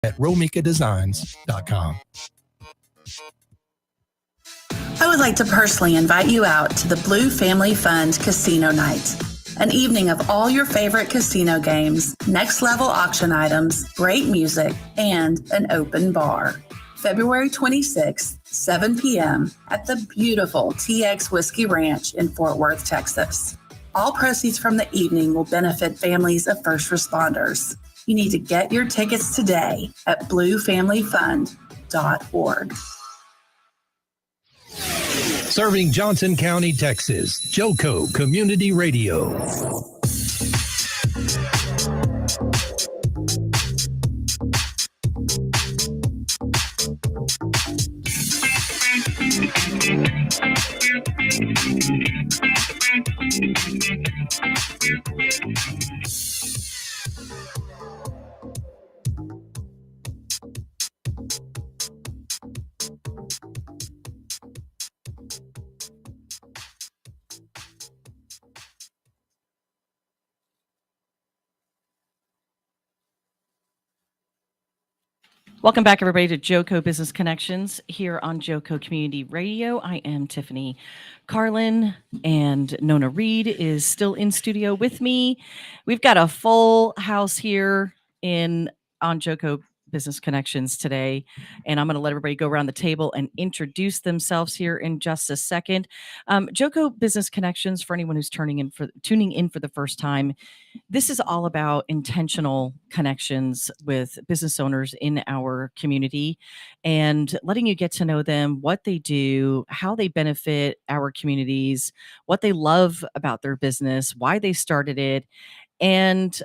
at romikadesigns.com. I would like to personally invite you out to the Blue Family Fund Casino Night. An evening of all your favorite casino games, next level auction items, great music, and an open bar. February 26th, 7 p.m. at the beautiful TX Whiskey Ranch in Fort Worth, Texas. All proceeds from the evening will benefit families of first responders. You need to get your tickets today at bluefamilyfund.org. Serving Johnson County, Texas, JoCo Community Radio. Welcome back, everybody, to JoCo Business Connections here on JoCo Community Radio. I am Tiffany. Carlin and Nona Reed is still in studio with me. We've got a full house here on JoCo Business Connections today, and I'm going to let everybody go around the table and introduce themselves here in just a second. JoCo Business Connections, for anyone who's tuning in for the first time, this is all about intentional connections with business owners in our community and letting you get to know them, what they do, how they benefit our communities, what they love about their business, why they started it. And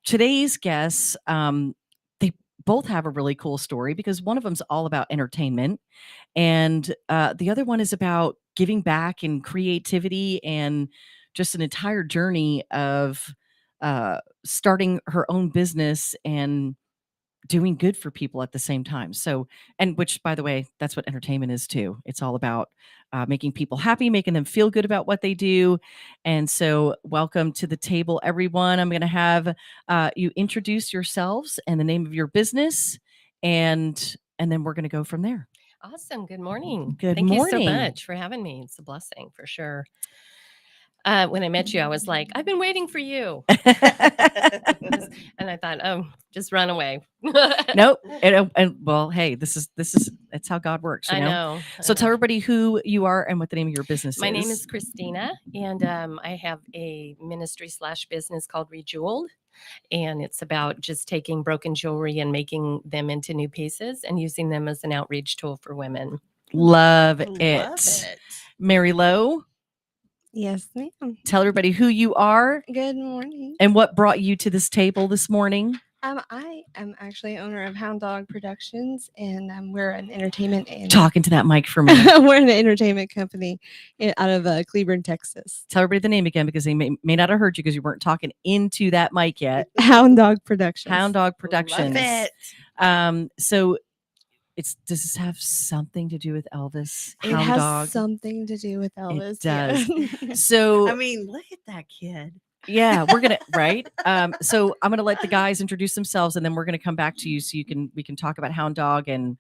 today's guests, they both have a really cool story because one of them's all about entertainment and the other one is about giving back and creativity and just an entire journey of starting her own business and doing good for people at the same time. So, and which, by the way, that's what entertainment is too. It's all about making people happy, making them feel good about what they do. And so, welcome to the table, everyone. I'm going to have you introduce yourselves and the name of your business, and then we're going to go from there. Awesome. Good morning. Good Thank morning. you so much for having me. It's a blessing for sure. When I met you, I was like, I've been waiting for you. And I thought, oh, just run away. Nope. And well, hey, this is it's how God works. You know? So tell everybody who you are and what the name of your business is. My name is Christina, and I have a ministry/business called Rejeweled. And it's about just taking broken jewelry and making them into new pieces and using them as an outreach tool for women. Love it. Mary Lowe. Yes, ma'am. Tell everybody who you are. Good morning. And what brought you to this table this morning. I am actually owner of Hound Dog Productions, and we're an entertainment and talking to that mic for me. We're an entertainment company out of Cleburne, Texas. Tell everybody the name again because they may not have heard you because you weren't talking into that mic yet. Hound Dog Productions. Hound Dog Productions. Love it. So does this have something to do with Elvis? It Hound has Dog? Something to do with Elvis. It does. Yeah. So I mean, look at that kid. Yeah, we're gonna right. So I'm gonna let the guys introduce themselves, and then we're gonna come back to you so we can talk about Hound Dog and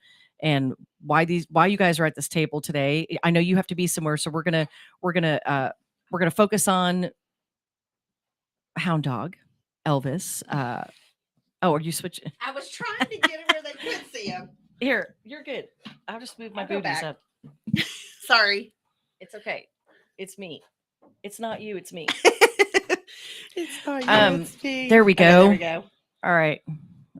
why you guys are at this table today. I know you have to be somewhere, so we're gonna focus on Hound Dog, Elvis. Are you switching? I was trying to get him where they could see him. Here, you're good. I'll just move my boobies up. Sorry. It's okay. It's me. It's not you. It's me. It's not you. It's me. There we go. Okay, there we go. All right.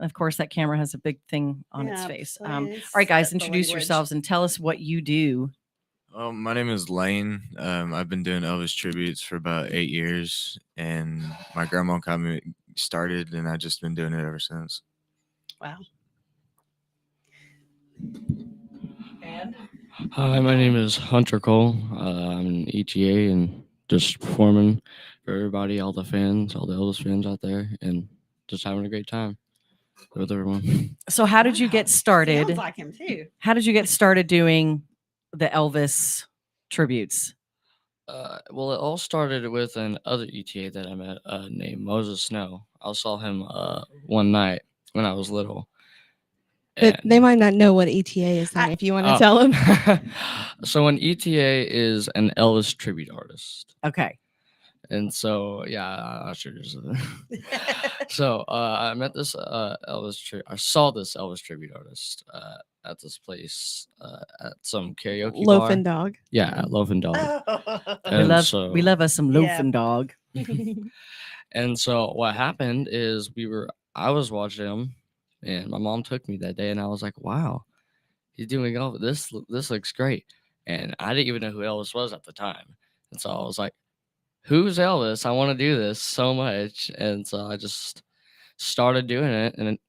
Of course, that camera has a big thing on its face. All right, guys, introduce yourselves and tell us what you do. My name is Lane. I've been doing Elvis tributes for about 8 years, and my grandma got me started, and I've just been doing it ever since. Wow. And hi, my name is Hunter Cole. I'm an ETA and just performing for everybody, all the fans, all the Elvis fans out there, and just having a great time with everyone. So how did you get started? Sounds like him too. How did you get started doing the Elvis tributes? Well, it all started with an other ETA that I met named Moses Snow. I saw him one night when I was little, But they might not know what ETA is. If you want to tell them. So an ETA is an Elvis tribute artist. Okay. And so, yeah, I should just. So I met this I saw this Elvis tribute artist at this place at some karaoke Loaf bar. and Dog. Yeah, at Loaf and Dog. We love us some loaf and dog. And so what happened is I was watching him, and my mom took me that day, and I was like, wow, he's doing all this. This looks great. And I didn't even know who Elvis was at the time. And so I was like, who's Elvis? I want to do this so much. And so I just started doing it, and it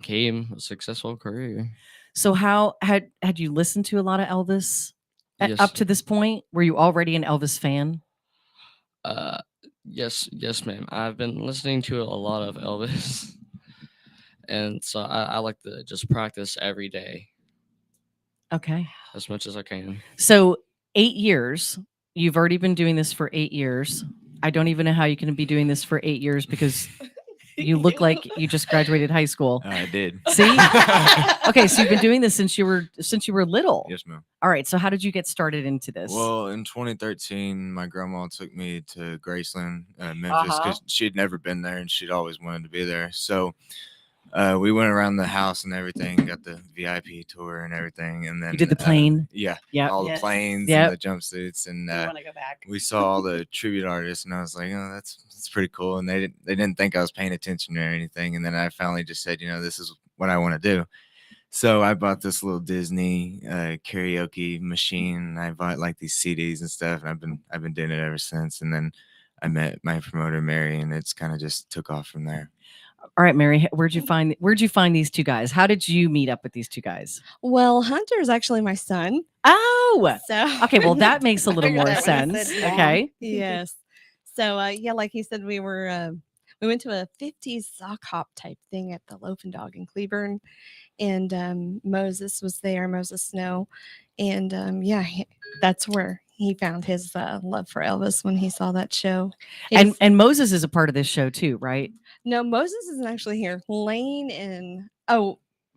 became a successful career. So how had you listened to a lot of Elvis Yes. up to this point? Were you already an Elvis fan? Yes, ma'am. I've been listening to a lot of Elvis. And so I like to just practice every day Okay. as much as I can. So 8 years. You've already been doing this for 8 years. I don't even know how you can be doing this for 8 years because you look like you just graduated high school. I did. See? Okay, so you've been doing this since you were little. Yes, ma'am. All right. So how did you get started into this? Well, in 2013, my grandma took me to Graceland, Memphis, because she'd never been there and she'd always wanted to be there. So we went around the house and everything, got the VIP tour and everything, and then you did the plane. Yeah, all the planes Yep. and the jumpsuits, and want to go back. we saw all the tribute artists, and I was like, oh, that's pretty cool. And they didn't think I was paying attention or anything. And then I finally just said, this is what I want to do. So I bought this little Disney karaoke machine, and I bought like these CDs and stuff, and I've been doing it ever since. And then I met my promoter Mary, and it's kind of just took off from there. All right, Mary, where'd you find these two guys? How did you meet up with these two guys? Well, Hunter is actually my son. Oh, So okay. Well, that makes a little figured more that when you sense. said mom. Okay. yes. So yeah, like he said, we went to a 50s sock hop type thing at the Loaf and Dog in Cleburne, and Moses was there, Moses Snow, and that's where he found his love for Elvis when he saw that show. And Moses is a part of this show too, right? No, Moses isn't actually here. Lane and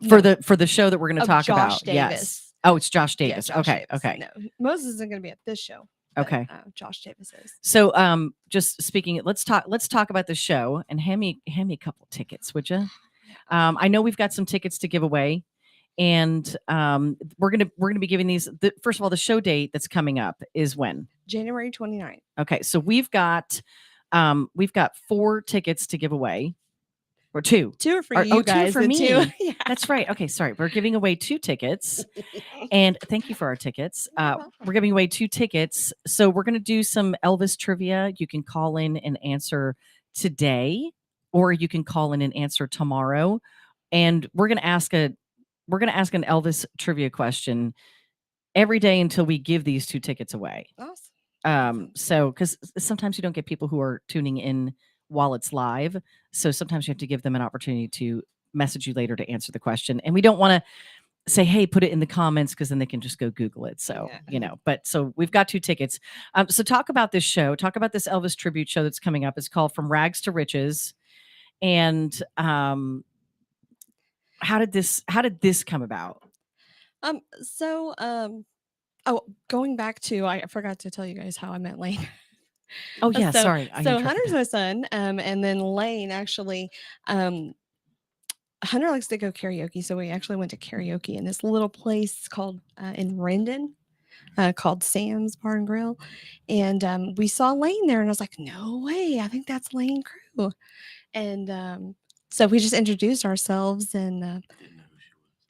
For the show that we're going to talk Josh about. Davis. Yes. Oh, it's Josh Yeah, Davis. Josh Okay. Davis. Okay. No, Moses isn't going to be at this show. but, Okay. Josh Davis is. So, just speaking, let's talk about the show and hand me a couple tickets, would you? I know we've got some tickets to give away, and we're gonna be giving these. First of all, the show date that's coming up is when? January 29th. Okay, so we've got 4 tickets to give away, or 2. 2 are for Or- you oh, 2 guys. for and me. 2 yeah. That's right. Okay, sorry. We're giving away 2 tickets, and thank you for our tickets. We're giving away 2 tickets. So we're going to do some Elvis trivia. You can call in and answer today, or you can call in and answer tomorrow. And we're going to ask an Elvis trivia question every day until we give these 2 tickets away. Awesome. So because sometimes you don't get people who are tuning in while it's live, so sometimes you have to give them an opportunity to message you later to answer the question, and we don't want to say, hey, put it in the comments, because then they can just go Google it. So but so we've got 2 tickets. So talk about this show, talk about this Elvis tribute show that's coming up. It's called From Rags to Riches. And how did this come about? Going back to, I forgot to tell you guys how I met Lane. Oh yeah, So- sorry. I So interrupted. Hunter's my son, and then Lane actually, Hunter likes to go karaoke, so we actually went to karaoke in this little place called in Rendon, called Sam's Bar and Grill, and we saw Lane there, and I was like, no way, I think that's Lane Crew, and so we just introduced ourselves, and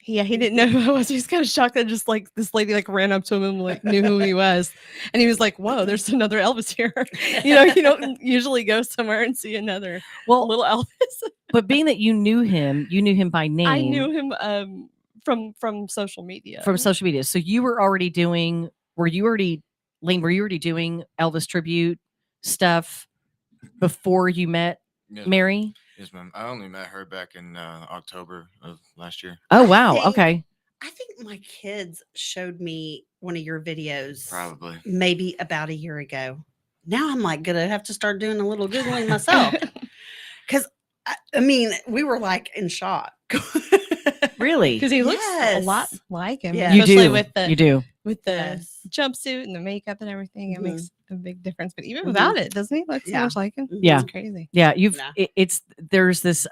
yeah, he didn't know who I was. He was kind of shocked that just like this lady like ran up to him and like knew who he was. And he was like, whoa, there's another Elvis here. You don't usually go somewhere and see another little Elvis. But being that you knew him by name. I knew him from social media. From social media. So you were already doing, Lane, were you already doing Elvis tribute stuff before you met Yes, Mary? Yes, ma'am. I only met her back in October of last year. Oh, wow. think- Okay. I think my kids showed me one of your videos Probably. maybe about a year ago. Now I'm like gonna have to start doing a little Googling myself. Because I mean, we were like in shock. Really? Really? because he looks a lot Yes. like him. Yeah. You especially do. with the You do. with the Yes. jumpsuit and the makeup and everything. It Mhm. makes a big difference. But even Mhm. without it, doesn't he look so Yeah. much like him? Yeah. It's crazy. Yeah, Yeah. it's there's this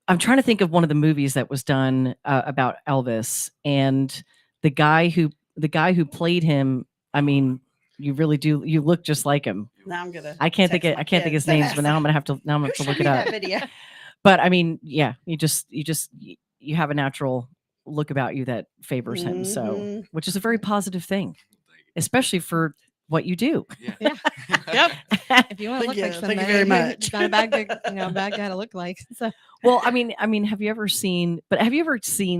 I'm trying to think of one of the movies that was done about Elvis, and the guy who played him, I mean, you look just like him. Now I'm gonna. I can't think text my of his kids. names, but now I'm gonna have to Who look showed it you up. that video? But I mean, yeah, you have a natural look about you that favors him, so Mhm. which is a very positive thing, especially for what you do. Yeah. Yep. If you want to Thank look you. like Thank somebody, you very much. it's not a bad guy to look like. So Well, I mean, have you ever seen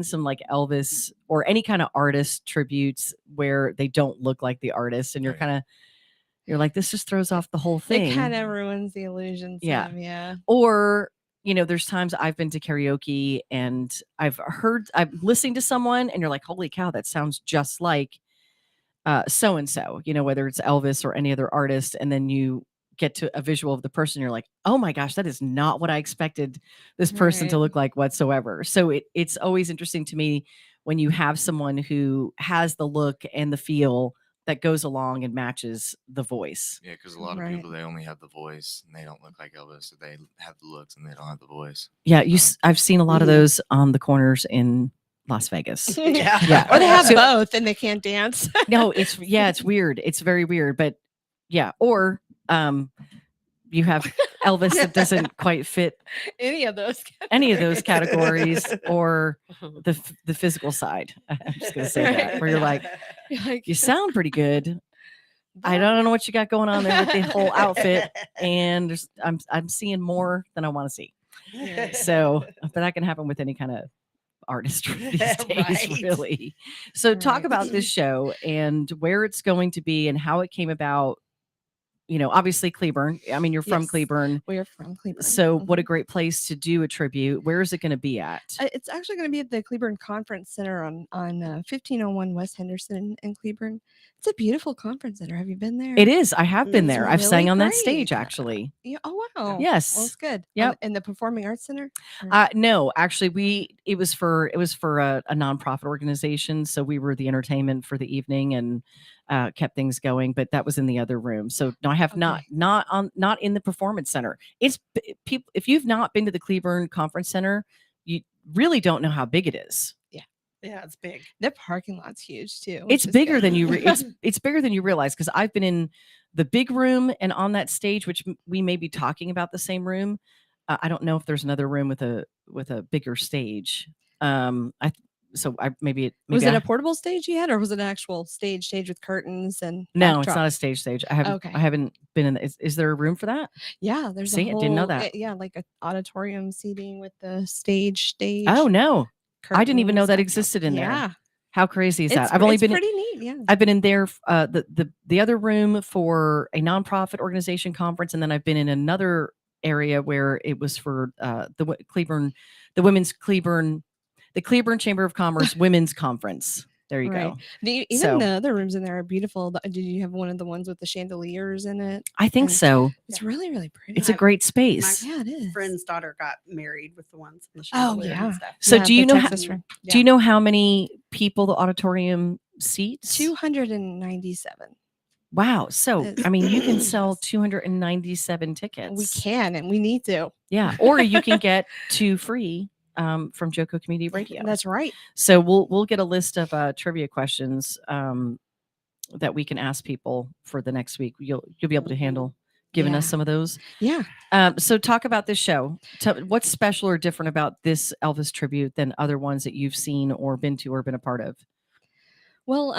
some like Elvis or any kind of artist tributes where they don't look like the artist, and you're like, this just throws off the whole thing. it kind of ruins the illusion. Yeah. Yeah. Or, there's times I've been to karaoke and I'm listening to someone and you're like, holy cow, that sounds just like so and so, whether it's Elvis or any other artist, and then you get to a visual of the person, you're like, oh my gosh, that is not what I expected this person to Right. look like whatsoever. So it's always interesting to me when you have someone who has the look and the feel that goes along and matches the voice. Yeah, because a lot of Right. people, they only have the voice and they don't look like Elvis. So they have the looks and they don't have the voice. Yeah, I've seen a lot of Mhm. those on the corners in Las Vegas. Yeah. Yeah. Or they have So- both and they can't dance. No, it's weird. It's very weird, but yeah. Or you have Elvis that doesn't quite fit Any of those. any of those categories, or the physical side. I'm just gonna say that, Right. where you're like, You're like, you sound pretty good. I don't know what you got going on there with the whole outfit, and I'm seeing more than I want to see. So, but that can happen with any kind of artist these days, Right. really. So, talk Right. about this show and where it's going to be and how it came about. Obviously Cleburne. I mean, you're from Yes. Cleburne. We're from Cleburne. So, what a Mhm. great place to do a tribute. Where is it going to be at? It's actually going to be at the Cleburne Conference Center on 1501 West Henderson in Cleburne. It's a beautiful conference center. Have you been there? It is. I have been It's there. I've sang really on that great. stage, actually. Yeah. Oh wow. Yes. Well, it's good. Yep. In the Performing Arts Center. No, actually, it was for a nonprofit organization, so we were the entertainment for the evening and kept things going. But that was in the other room. So no, I have Okay. not in the performance center. It's people. If you've not been to the Cleburne Conference Center, you really don't know how big it is. Yeah, it's big. The parking lot's huge too. It's which is bigger good. than you. It's bigger than you realize, because I've been in the big room and on that stage, which we may be talking about the same room. I don't know if there's another room with a bigger stage. Maybe Was it a portable stage you had, or was it an actual stage with curtains and? No, it's backdrop? not a stage. I haven't. Okay. I haven't been in. Is there a room for that? Yeah, there's See, a I whole, didn't know that. Yeah, like an auditorium seating with the stage. Oh no, I didn't even know curtains, that backdrop. existed in there. Yeah, How crazy is that? it's, I've only it's been. pretty neat. Yeah. I've been in there. The other room for a nonprofit organization conference, and then I've been in another area where it was for the Cleburne Chamber of Commerce Women's Conference. There you Right. go. Even So- the other rooms in there are beautiful. Did you have one of the ones with the chandeliers in it? I think And so. It's really, really pretty. It's a great space. Yeah, it is. Friend's daughter got married with the ones in the Oh, chandelier yeah. and stuff. So Yeah, do you the know Texas room. Do you know how many people the auditorium seats? 297. Wow. So It's- I mean, you can sell 297 tickets. We can and we need to. Yeah. Or you can get 2 free from JoCo Community Radio. That's right. So we'll get a list of trivia questions that we can ask people for the next week. You'll be able to handle giving us Yeah. some of those. Yeah. So talk about this show. What's special or different about this Elvis tribute than other ones that you've seen or been to or been a part of? Well,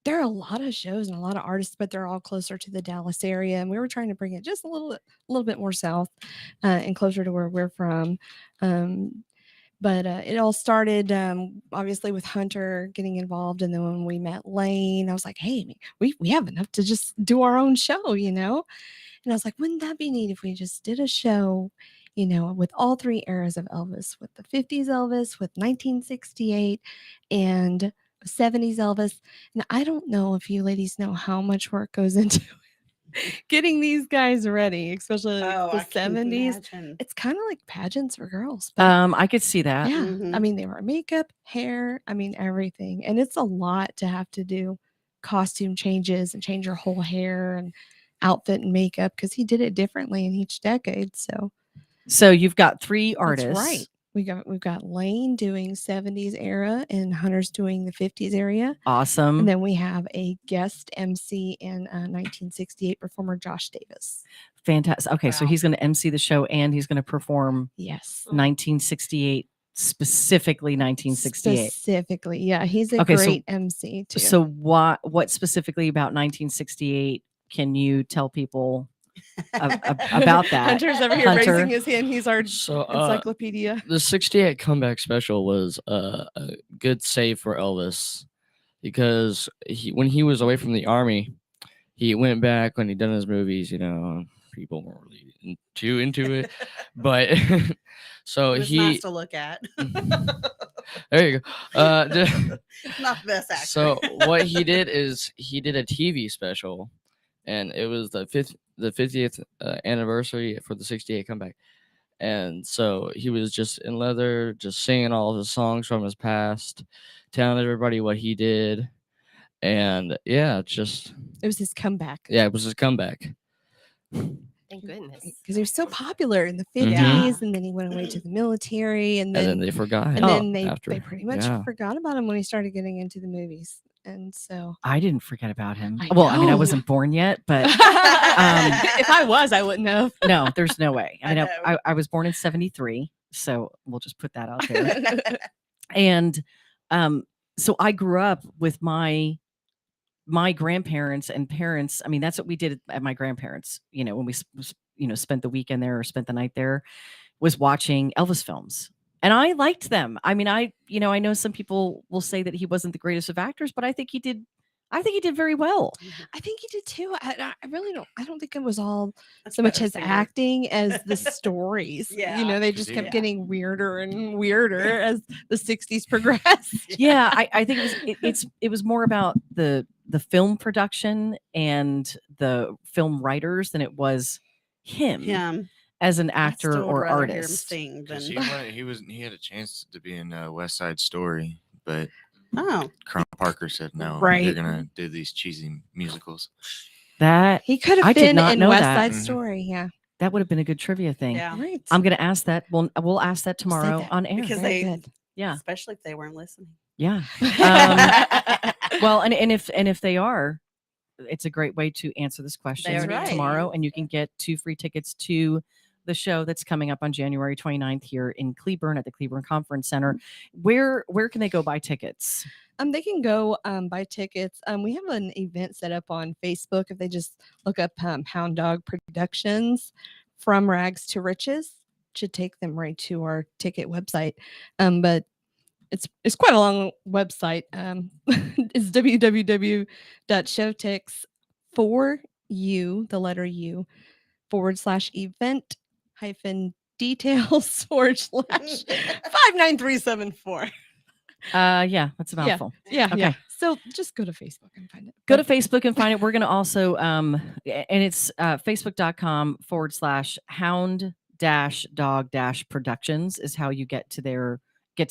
there are a lot of shows and a lot of artists, but they're all closer to the Dallas area, and we were trying to bring it just a little bit more south and closer to where we're from. But it all started obviously with Hunter getting involved, and then when we met Lane, I was like, "Hey, we have enough to just do our own show, you know?" And I was like, "Wouldn't that be neat if we just did a show, with all 3 eras of Elvis, with the 50s Elvis, with 1968, and 70s Elvis?" And I don't know if you ladies know how much work goes into getting these guys ready, especially like Oh, the I can 70s. imagine. It's kind of like pageants for girls. But I could see that. yeah, I Mhm. mean, they wear makeup, hair, I mean, everything. And it's a lot to have to do costume changes and change your whole hair and outfit and makeup because he did it differently in each decade. So So you've got 3 artists. that's right. We've got Lane doing 70s era and Hunter's doing the 50s area. Awesome. And then we have a guest MC in 1968 performer Josh Davis. Fantastic. Okay, so Wow. he's going to MC the show and he's going to perform Yes. 1968, specifically 1968. Specifically, yeah, he's a Okay, so- great MC too. So what specifically about 1968 can you tell people about that? Hunter's over here Hunter. raising his hand. He's our So encyclopedia. the 68 comeback special was a good save for Elvis because when he was away from the army, he went back when he done his movies. People weren't really too into it, but so It was nice to look at. there you go. Not the best actor. So what he did is he did a TV special, and it was the 50th anniversary for the 68 comeback. And so he was just in leather, just singing all of his songs from his past, telling everybody what he did. And yeah, It was his comeback. it was his comeback. Thank goodness. Because he was so popular in the 50s, Yeah. and then he went away to the military, and And then then they forgot him. and then they after. pretty much Yeah. forgot about him when he started getting into the movies. And so I didn't forget about him. I Well, I mean, I know. wasn't born yet, but if I was, I wouldn't have. no, there's no way. I I mean, know. I was born in 73, so we'll just put that out there. And so I grew up with my grandparents and parents. I mean, that's what we did at my grandparents, when we spent the weekend there or spent the night there, was watching Elvis films. And I liked them. I mean, I know some people will say that he wasn't the greatest of actors, but I think he did very well. I think he did too. I really don't. I don't think it was all That's so much better his singer. acting as the stories. Yeah. They just 'Cause kept he- getting weirder and weirder as the 60s progressed. Yeah, I think it was more about the film production and the film writers than it was him Him. as an I actor still would or rather hear him artist. sing than. Because he had a chance to be in West Side Story, but Oh, Colonel Parker said no. Right. You're gonna do these cheesy musicals. That He could I have did been not in know West that. Side Mhm. Story. Yeah. that would have been a good trivia thing. yeah. Right. I'm going to ask that. We'll ask that tomorrow that on air. Because Very they- good. Yeah. Especially if they weren't listening. Yeah. Well, and if they are, it's a great way to answer this question That's right. tomorrow, and you can get 2 free tickets to the show that's coming up on January 29th here in Cleburne at the Cleburne Conference Center. Where can they go buy tickets? They can go buy tickets. We have an event set up on Facebook. If they just look up Hound Dog Productions, From Rags to Riches, should take them right to our ticket website. But it's quite a long website. It's www.showtix for you, the letter U, /event -details /59374. Yeah, that's a mouthful. Yeah. Okay. Yeah. So just go to Facebook and find it. Go to Facebook and find it. We're going to also, and it's facebook.com /hound-dog-productions is how you get to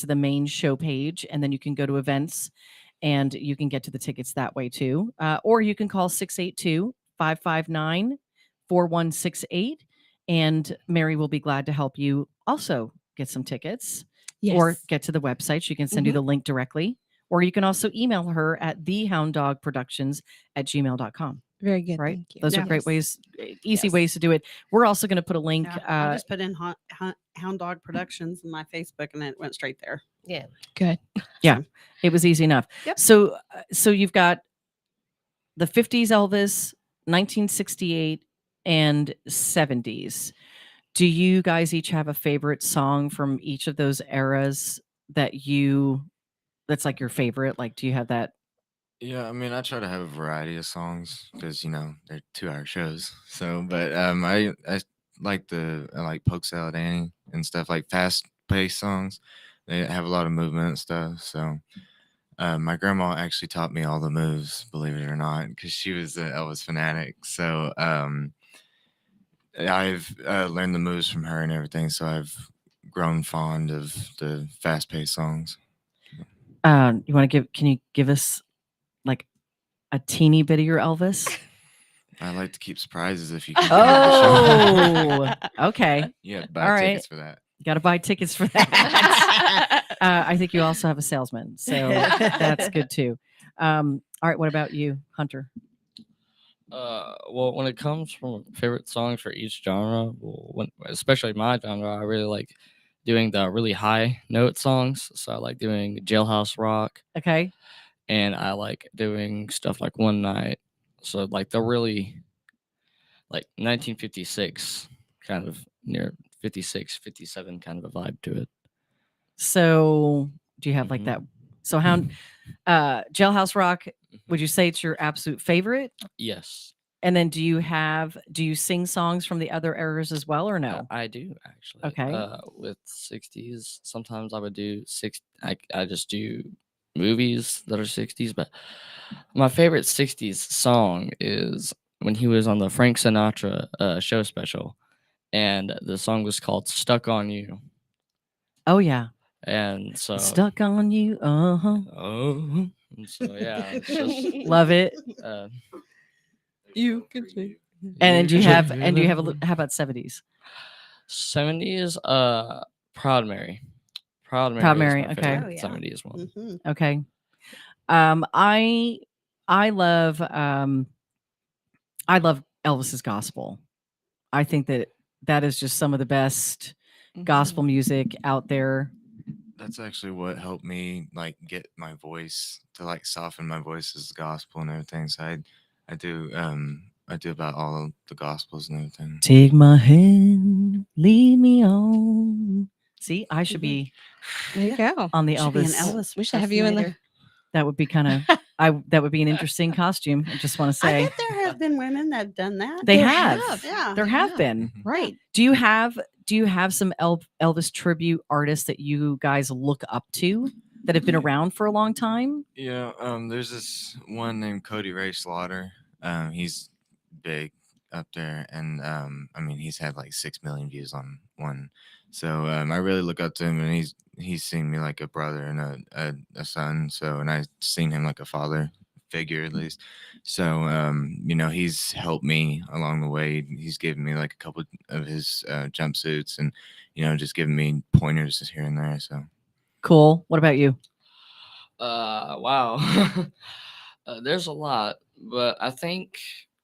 the main show page. And then you can go to events and you can get to the tickets that way too. Or you can call 682-559-4168 and Mary will be glad to help you also get some tickets. Or get to the website. She can send you the link directly. Or you can also email her at thehounddogproductions@gmail.com. Very good. Right? Thank you. Those are great Yes. ways, easy Yes. ways to do it. We're also going to put a link. Yeah, I just put in Hound Dog Productions in my Facebook and it went straight there. Yeah. Good. Yeah, it was easy enough. Yep. So you've got the 50s Elvis, 1968, and 70s. Do you guys each have a favorite song from each of those eras that's like your favorite? Like, do you have that? Yeah, I mean, I try to have a variety of songs because they're 2-hour shows. So, but I like Poke Salad Annie and stuff like fast paced songs. They have a lot of movement and stuff. So, My grandma actually taught me all the moves, believe it or not, because she was an Elvis fanatic. So I've learned the moves from her and everything. So I've grown fond of the fast-paced songs. You want to give? Can you give us like a teeny bit of your Elvis? I like to keep surprises if you can. Come to the show. Oh, okay. Yeah, All buy right. tickets for that. Got to buy tickets for that. I think you also have a salesman, so that's good too. All right, what about you, Hunter? Well, when it comes from favorite songs for each genre, especially my genre, I really like doing the really high note songs. So I like doing Jailhouse Rock, Okay. and I like doing stuff like One Night. So like the really like 1956 kind of near 56, 57 kind of a vibe to it. So, do you have like Mhm. that? So, how Jailhouse Rock? Would you say it's your absolute favorite? Yes. And then, do you sing songs from the other eras as well, or no? I do actually. Okay. With 60s, sometimes I would do I just do movies that are 60s, but my favorite 60s song is when he was on the Frank Sinatra show special, and the song was called "Stuck on You." Oh yeah, And so Stuck on You. oh, and so yeah, it's just Love it. you can see. And then do you have how about 70s? 70s? Proud Mary. Proud Mary. Proud is Mary, my okay. favorite Oh, yeah. 70s one. Mhm. Okay. I love Elvis's gospel. I think that is just some of the best gospel music out there. That's actually what helped me like get my voice to like soften my voice as gospel and everything. So I do about all of the gospels and everything. Take my hand, lead me on. See, I should be There you go. on the Should be an Elvis. Elvis. We should have you in the. impersonator. That would be kind of that would be an interesting costume. I just want to I say bet there have been women that have done that. they There have. have. Yeah. There have been. Right. Do you have some Elvis tribute artists that you guys look up to that have been around for a long time? Yeah, there's this one named Cody Ray Slaughter. He's big up there, and I mean he's had like 6 million views on one. So I really look up to him, and he's seen me like a brother and a son. So and I've seen him like a father figure at least. So he's helped me along the way. He's given me like a couple of his jumpsuits, and just giving me pointers here and there. So Cool. What about you? Wow. There's a lot, but I think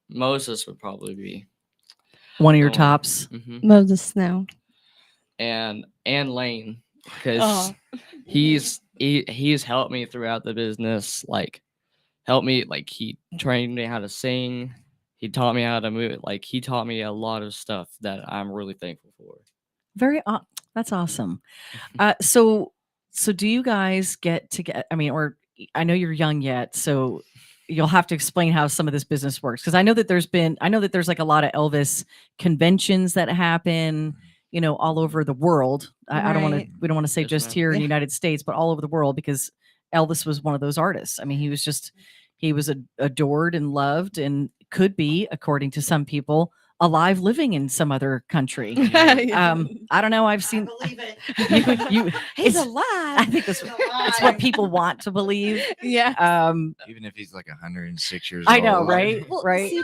Moses would probably be One of your the one. tops. Mhm. Moses Snow. And Lane, because Oh. he's helped me throughout the business. Like, helped me. Like, he trained me how to sing. He taught me how to move. Like, he taught me a lot of stuff that I'm really thankful for. That's awesome. So do you guys get to get? I mean, or I know you're young yet, so you'll have to explain how some of this business works because I know that there's like a lot of Elvis conventions that happen, all over the world. I don't want to. Right. We don't want to say Yes, just ma'am. here in the Yeah. United States, but all over the world because Elvis was one of those artists. I mean, he was adored and loved and could be, according to some people, alive living in some other country. I don't know. I've seen. I believe it. you He's it's- alive. I think that's what people want to believe. Yeah. even if he's like 106 years I old. know, right? Well, right. see,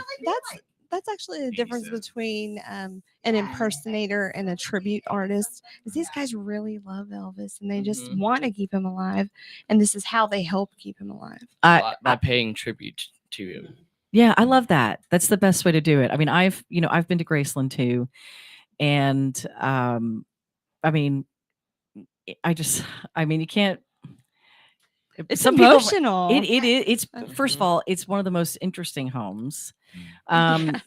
that's actually the difference 87. between an impersonator and a tribute artist. Is these guys really love Elvis and they just Mhm. want to keep him alive, and this is how they help keep him alive. By paying tribute to him. Yeah, I love that. That's the best way to do it. I mean, I've been to Graceland too, and I mean, you can't. It's some people- emotional. It is. It's first of Mhm. all, it's one of the most interesting homes. Yes.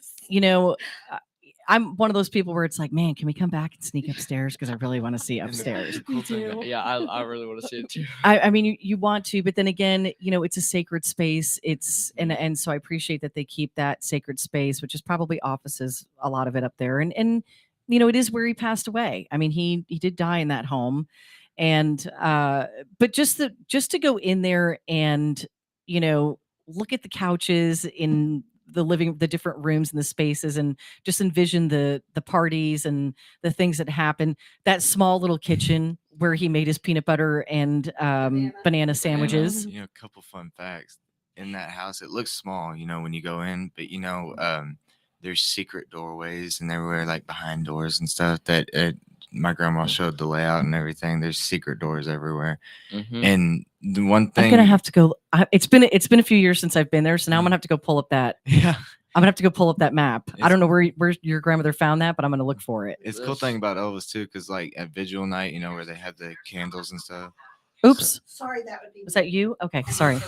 I'm one of those people where it's like, man, can we come back and sneak upstairs because I really want to see And the upstairs. cool thing- Yeah, I really want to see it too. I mean, you want to, but then again, it's a sacred space. It's and so I appreciate that they keep that sacred space, which is probably offices, a lot of it up there, and it is where he passed away. I mean, he did die in that home, And but just to go in there and, you know, look at the couches in the different rooms and the spaces, and just envision the parties and the things that happen. That small little kitchen where he made his peanut butter and banana sandwiches. You know, a couple fun facts in that house. It looks small, you know, when you go in, but you know, there's secret doorways and everywhere, like behind doors and stuff that my grandma showed the layout and everything. There's secret doors everywhere. And the one thing I'm gonna have to go. It's been a few years since I've been there, so now I'm gonna have to go pull up that. Yeah, I'm gonna have to go pull up that map. I don't know where your grandmother found that, but I'm gonna look for it. it's a cool thing about Elvis too, because like at vigil night, you know, where they have the candles and stuff. Oops. Sorry, that would be. Was that you? Okay, sorry.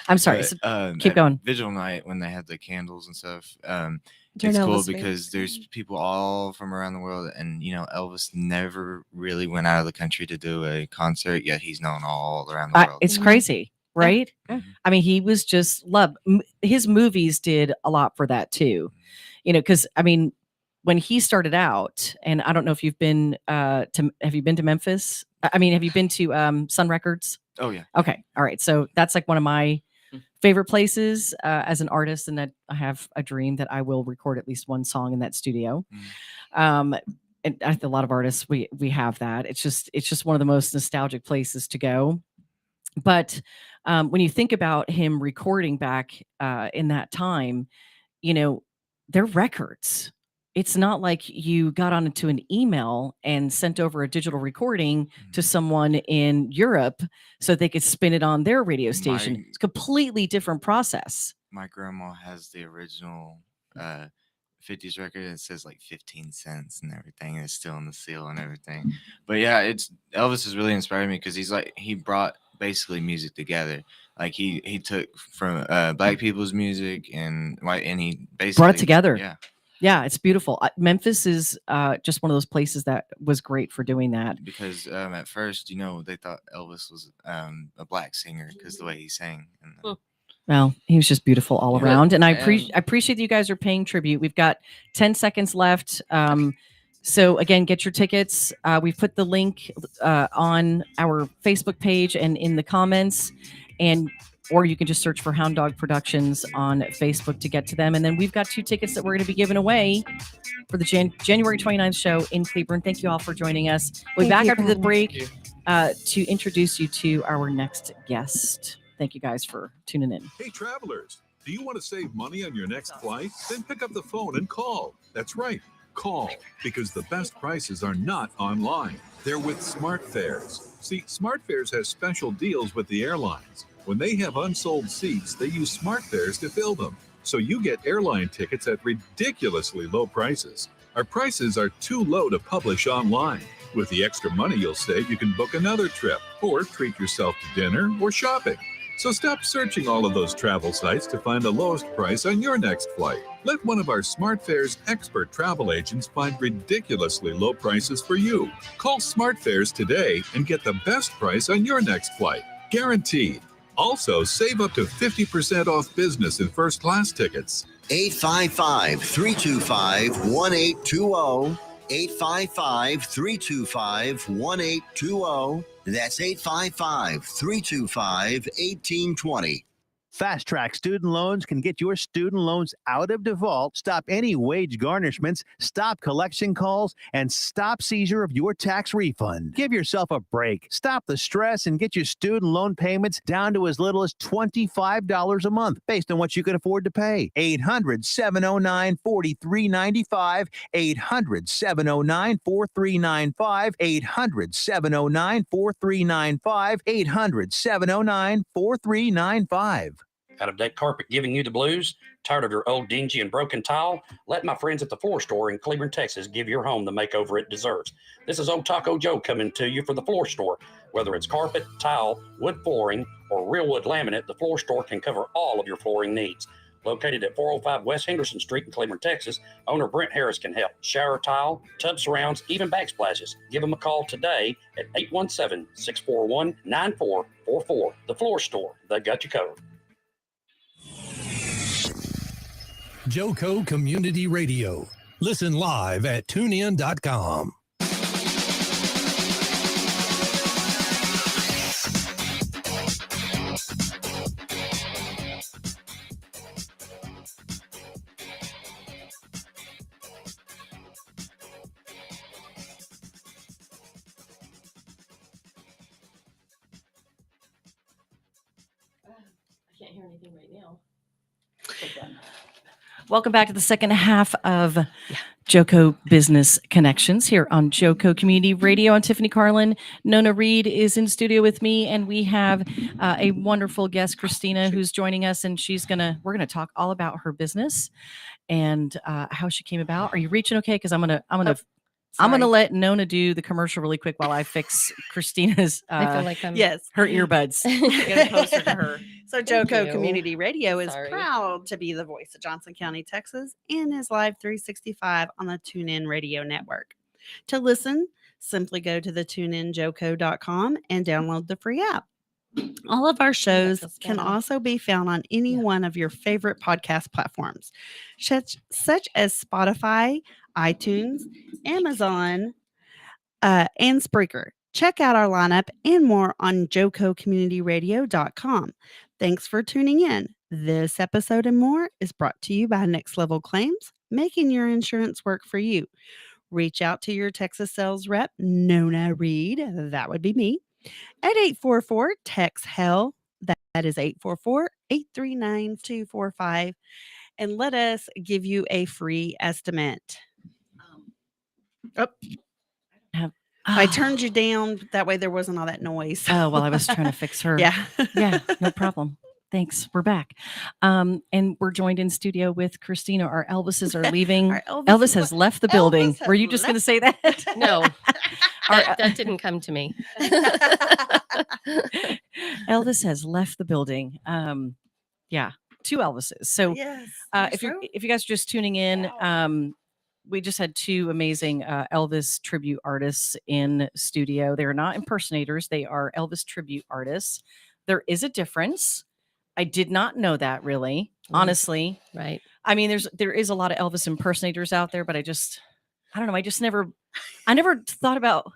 I'm sorry. But, Keep going. Vigil night, when they have the candles and stuff, During it's cool Elvis because there's people all from around the world, and you know, Elvis never really went out of the country to do a concert, yet he's known all around the world. It's crazy, right? Yeah. I mean, he was just loved. His movies did a lot for that too, you know, because I mean, when he started out, and I don't know if you've been have you been to Memphis? I mean, have you been to Sun Records? Oh yeah. Okay, all right. So that's like one of my favorite places as an artist, and that I have a dream that I will record at least one song in that studio. And I think a lot of artists we have that. It's just one of the most nostalgic places to go. But when you think about him recording back in that time, you know, they're records. It's not like you got onto an email and sent over a digital recording to someone in Europe so they could spin it on their radio station. It's a completely different process. My grandma has the original 50s record. It says like 15 cents and everything. It's still in the seal and everything. But yeah, Elvis has really inspired me because he brought basically music together. Like he took from black people's music and white, and he basically brought it together. Yeah. Yeah, it's beautiful. Memphis is just one of those places that was great for doing that. Because at first, you know, they thought Elvis was a black singer because the way he sang. And, well, he was just beautiful all around. And I appreciate that you guys are paying tribute. We've got 10 seconds left. So again, get your tickets. We've put the link on our Facebook page and in the comments. Or you can just search for Hound Dog Productions on Facebook to get to them. And then we've got 2 tickets that we're going to be giving away for the January 29th show in Cleburne. Thank you all for joining us. We'll be back after the break to introduce you to our next guest. Thank you guys for tuning in. Hey, travelers, do you want to save money on your next flight? Then pick up the phone and call. That's right. Call, because the best prices are not online. They're with SmartFares. See, SmartFares has special deals with the airlines. When they have unsold seats, they use SmartFares to fill them. So you get airline tickets at ridiculously low prices. Our prices are too low to publish online. With the extra money you'll save, you can book another trip or treat yourself to dinner or shopping. So stop searching all of those travel sites to find the lowest price on your next flight. Let one of our SmartFares expert travel agents find ridiculously low prices for you. Call SmartFares today and get the best price on your next flight. Guaranteed. Also, save up to 50% off business and first class tickets. 855-325-1820. 855-325-1820. That's 855-325-1820. Fast Track Student Loans can get your student loans out of default, stop any wage garnishments, stop collection calls, and stop seizure of your tax refund. Give yourself a break. Stop the stress and get your student loan payments down to as little as $25 a month based on what you can afford to pay. 800-709-4395. 800-709-4395. 800-709-4395. 800-709-4395. Out of deck carpet giving you the blues? Tired of your old dingy and broken tile? Let my friends at the Floor Store in Cleburne, Texas give your home the makeover it deserves. This is Old Taco Joe coming to you for the Floor Store. Whether it's carpet, tile, wood flooring, or real wood laminate, the Floor Store can cover all of your flooring needs. Located at 405 West Henderson Street in Cleburne, Texas, owner Brent Harris can help. Shower tile, tub surrounds, even backsplashes. Give them a call today at 817-641-9444. The Floor Store, they got you covered. JoCo Community Radio. Listen live at tunein.com. can't hear anything right now. Welcome back to the second half of JoCo Business Connections here on JoCo Community Radio. I'm Tiffany Carlin. Nona Reed is in studio with me, and we have a wonderful guest, Christina, who's joining us, and we're gonna talk all about her business and how she came about. Are you reaching okay? Because I'm gonna let Nona do the commercial really quick while I fix Christina's I feel like I'm her earbuds. Get closer to her. So Thank JoCo you. Community Radio is Sorry. proud to be the voice of Johnson County, Texas, and is live 365 on the TuneIn Radio Network. To listen, simply go to the tuneinjoco.com and download the free app. All of our shows can also be found on any one of your favorite podcast platforms, such as Spotify, iTunes, Amazon, and Spreaker. Check out our lineup and more on JoCoCommunityRadio.com. Thanks for tuning in. This episode and more is brought to you by Next Level Claims, making your insurance work for you. Reach out to your Texas sales rep, Nona Reed, that would be me, at 844-TEX-HELL. That is 844-839-245. And let us give you a free estimate. I turned you down. That way there wasn't all that noise. Oh, well, I was trying to fix her. Yeah. Yeah, no problem. Thanks. We're back. And we're joined in studio with Christina. Our Elvises are leaving. Our Elvis has left the building. Elvis has Were you just going to say that? No, that didn't come to me. Elvis has left the building. Yeah, two Elvises. So Yes. if you guys are just tuning in, we just had two amazing Elvis tribute artists in studio. They are not impersonators. They are Elvis tribute artists. There is a difference. I did not know that, really, honestly. Right. I mean, there is a lot of Elvis impersonators out there, but I don't know. I never thought about,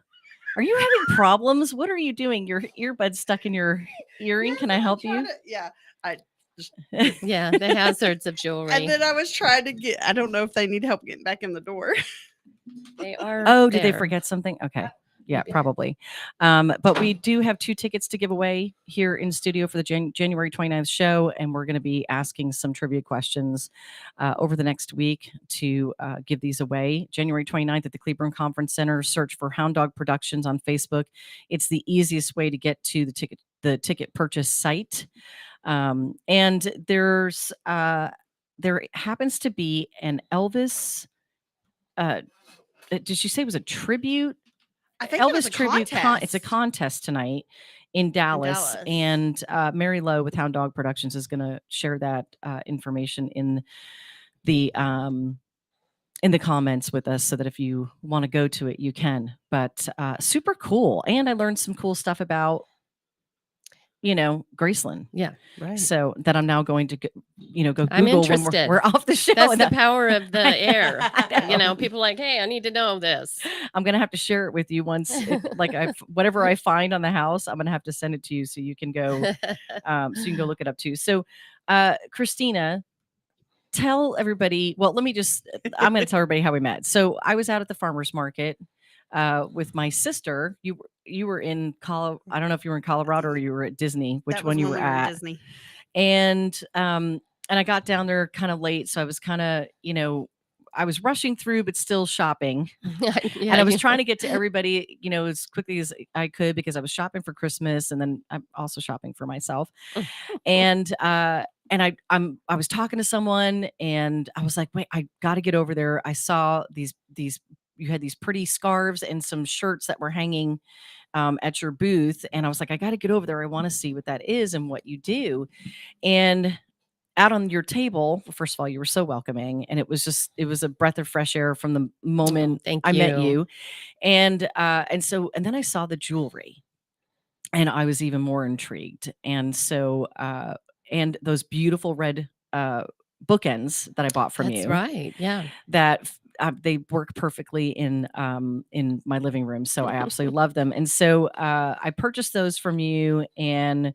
are you having problems? What are you doing? Your earbud stuck in your earring. Can I help you? Yeah, the hazards of jewelry. And then I was trying to I don't know if they need help getting back in the door. They are. Oh, did they there. forget something? Okay. Yeah, probably. But we do have 2 tickets to give away here in studio for the January 29th show. And we're going to be asking some trivia questions over the next week to give these away. January 29th at the Cleburne Conference Center. Search for Hound Dog Productions on Facebook. It's the easiest way to get to the ticket purchase site. And there happens to be an Elvis, did she say it was a tribute? I think it was a tribute. contest. It's a contest tonight in Dallas. And Mary Lowe with Hound Dog Productions is going to share that information in the comments with us, so that if you want to go to it, you can. But super cool. And I learned some cool stuff about Graceland. Yeah, right. So that I'm now going to go Google I'm when interested. we're off the show. That's and the power of the air. I know. People like, hey, I need to know this. I'm gonna have to share it with you once. Whatever I find on the house, I'm gonna have to send it to you so you can go, look it up too. So, Christina, tell everybody. Well, I'm gonna tell everybody how we met. So I was out at the farmers market with my sister. You were in Colorado. I don't know if you were in Colorado or you were at Disney. Which one you were at? Disney. And I got down there kind of late, so I was kind of I was rushing through, but still shopping. And I was trying to get to everybody, as quickly as I could, because I was shopping for Christmas, and then I'm also shopping for myself. And I was talking to someone, and I was like, wait, I got to get over there. I saw these. You had these pretty scarves and some shirts that were hanging at your booth. And I was like, I got to get over there. I want to see what that is and what you do. And out on your table, first of all, you were so welcoming. And it was a breath of fresh air from the moment I met you. And then I saw the jewelry, and I was even more intrigued. And so, and those beautiful red bookends that I bought from you. That's right. Yeah. That they work perfectly in my living room. So I absolutely love them. And so I purchased those from you. And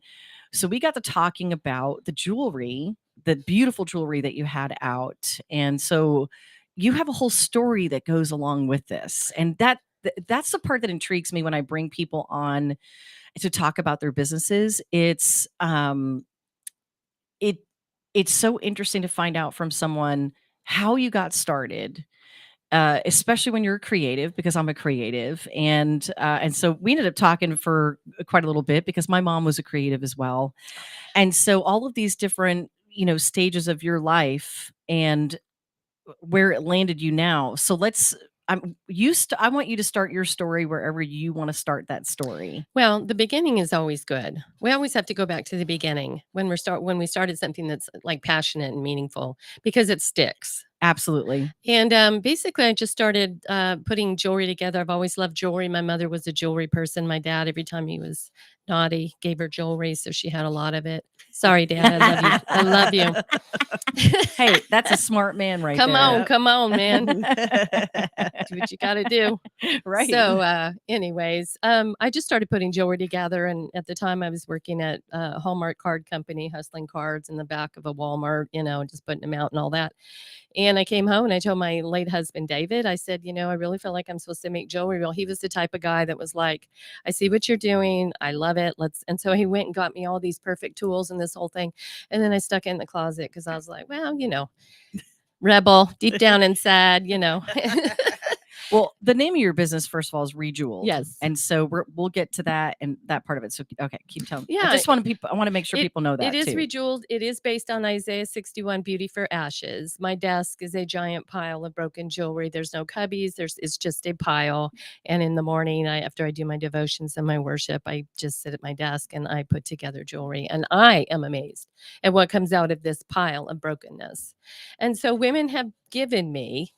so we got to talking about the jewelry, the beautiful jewelry that you had out. And so you have a whole story that goes along with this. And that's the part that intrigues me when I bring people on to talk about their businesses. It's it it's so interesting to find out from someone how you got started, especially when you're creative, because I'm a creative, and so we ended up talking for quite a little bit because my mom was a creative as well, and so all of these different stages of your life and where it landed you now. So I want you to start your story wherever you want to start that story. Well, the beginning is always good. We always have to go back to the beginning when we started something that's like passionate and meaningful, because it sticks. Absolutely. And basically, I just started putting jewelry together. I've always loved jewelry. My mother was a jewelry person. My dad, every time he was naughty, gave her jewelry, so she had a lot of it. Sorry, Dad, I love you. I love you. Hey, that's a smart man right Come there. come on, man. Do what you got to do. Right. So, anyways, I just started putting jewelry together, and at the time, I was working at a Hallmark card company, hustling cards in the back of a Walmart, just putting them out and all that. And I came home and I told my late husband, David, I said, I really feel like I'm supposed to make jewelry. Well, he was the type of guy that was like, I see what you're doing. I love it. And so he went and got me all these perfect tools and this whole thing. And then I stuck it in the closet because I was like, well, rebel deep down inside. Well, the name of your business, first of all, is Rejeweled. Yes. And so we'll get to that and that part of it. So, okay, keep telling me. Yeah, I want to make sure people know that it is too. Rejeweled. It is based on Isaiah 61, Beauty for Ashes. My desk is a giant pile of broken jewelry. There's no cubbies. It's just a pile. And in the morning, after I do my devotions and my worship, I just sit at my desk and I put together jewelry. And I am amazed at what comes out of this pile of brokenness. And so women have given me